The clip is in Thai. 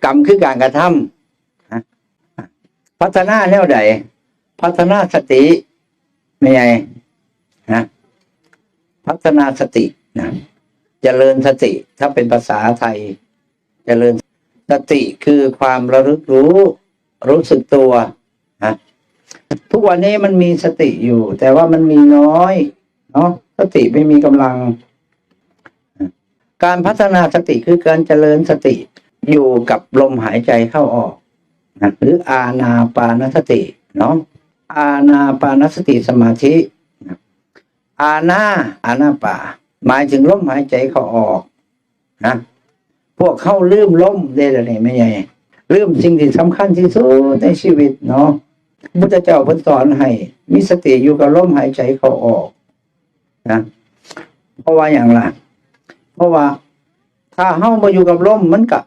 กรรมคือการกระทำพัฒนาแนวใดพัฒนาสติไม่ไงนะพัฒนาสตินะเจริญสติถ้าเป็นภาษาไทยเจริญสติคือความระลึกรู้สึกตัวนะทุกวันนี้มันมีสติอยู่แต่ว่ามันมีน้อยเนาะสติไม่มีกำลังการพัฒนาสติคือการเจริญสติอยู่กับลมหายใจเข้าออกนะหรืออานาปานสติเนาะอานาปานสติสมาธิอานาปาหมายถึงลมหายใจเข้าออกนะพวกเข้าลืมลมได้แล้วนี่ไม่ใช่ลืมสิ่งที่สำคัญที่สุดในชีวิตเนาะพุทธเจ้าเพิ่นสอนให้มีสติอยู่กับลมหายใจเข้าออกนะเพราะว่าอย่างไรเพราะว่าถ้าเฮามาอยู่กับลมมันก็